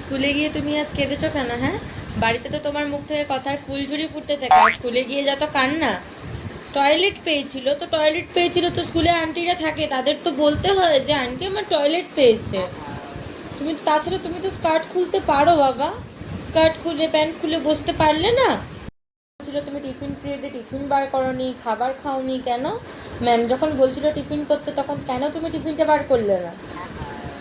স্কুলে গিয়ে তুমি আজ কেঁদেছো কেন? হ্যাঁ, বাড়িতে তো তোমার মুখ থেকে কথার ফুলঝুরি ফুটতে থাকে, আর স্কুলে গিয়ে যত কান্না। টয়লেট পেয়েছিল তো স্কুলে আন্টিরা থাকে, তাদের তো বলতে হয় যে আন্টি আমার টয়লেট পেয়েছে। তুমি তাছাড়া তুমি তো স্কার্ট খুলতে পারো বাবা, স্কার্ট খুলে প্যান্ট খুলে বসতে পারলে না? ছিল তুমি টিফিন পিরিয়ডে টিফিন বার করনি, খাবার খাওনি কেন? ম্যাম যখন বলছিল টিফিন করতে তখন কেন তুমি টিফিনটা বার করলে না?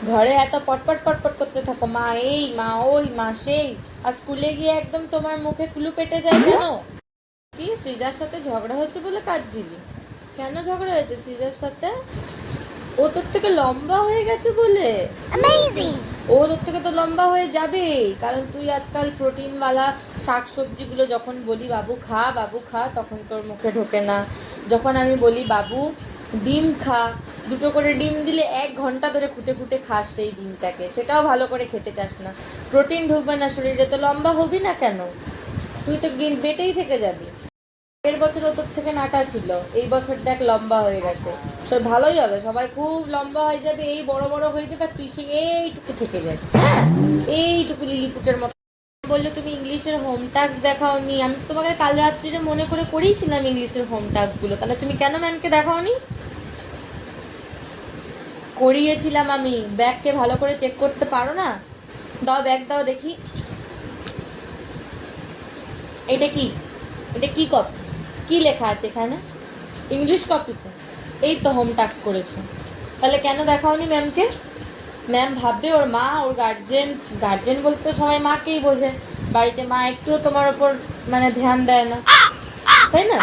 ঘরে এত পটপট পটপট করতে থাকো, মা এই মা ওই মা সেই, আর স্কুলে গিয়ে একদম তোমার মুখে কুলু পেটে যায় কেন? কি সৃজার সাথে ঝগড়া হচ্ছে বলে কাঁদছিলি? কেন ঝগড়া হয়েছে সৃজার সাথে? ও তোর থেকে লম্বা হয়ে গেছে বলে? ও তোর থেকে তো লম্বা হয়ে যাবে, কারণ তুই আজকাল প্রোটিনওয়ালা শাক সবজিগুলো যখন বলি বাবু খা তখন তোর মুখে ঢোকে না। যখন আমি বলি বাবু ডিম খা, দুটো করে ডিম দিলে 1 ঘন্টা ধরে খুঁটে খুঁটে খাস সেই ডিমটাকে, সেটাও ভালো করে খেতে চাস না। প্রোটিন ঢুকবে না শরীরে তো লম্বা হবি না কেন? তুই তো বেটেই থেকে যাবি। 1.5 বছর তোর থেকে নাটা ছিল, এই বছর দেখ লম্বা হয়ে গেছে। সব ভালোই হবে, সবাই খুব লম্বা হয়ে যাবে, এই বড় বড় হয়ে যাবে, তুই সেই এইটুকু থেকে যাবি। হ্যাঁ, এইটুকু লিলিপুটের মতো। বললো তুমি ইংলিশের হোম টাস্ক দেখাওনি, আমি তো তোমাকে কাল রাত্রিরে মনে করে করিয়েছিলাম ইংলিশের হোম টাস্কগুলো, তাহলে তুমি কেন ম্যামকে দেখাওনি? করিয়েছিলাম আমি, ব্যাগকে ভালো করে চেক করতে পারো না? দাও ব্যাগ দাও দেখি। এটা কি? এটা কি কপি? কি লেখা আছে এখানে? ইংলিশ কপি তো। এই তো হোম টাস্ক করেছো, তাহলে কেন দেখাওনি ম্যামকে? ম্যাম ভাববে ওর মা, ওর গার্জেন, গার্জেন বলতে সবাই মাকেই বোঝে, বাড়িতে মা একটুও তোমার ওপর মানে ধ্যান দেয় না, তাই না?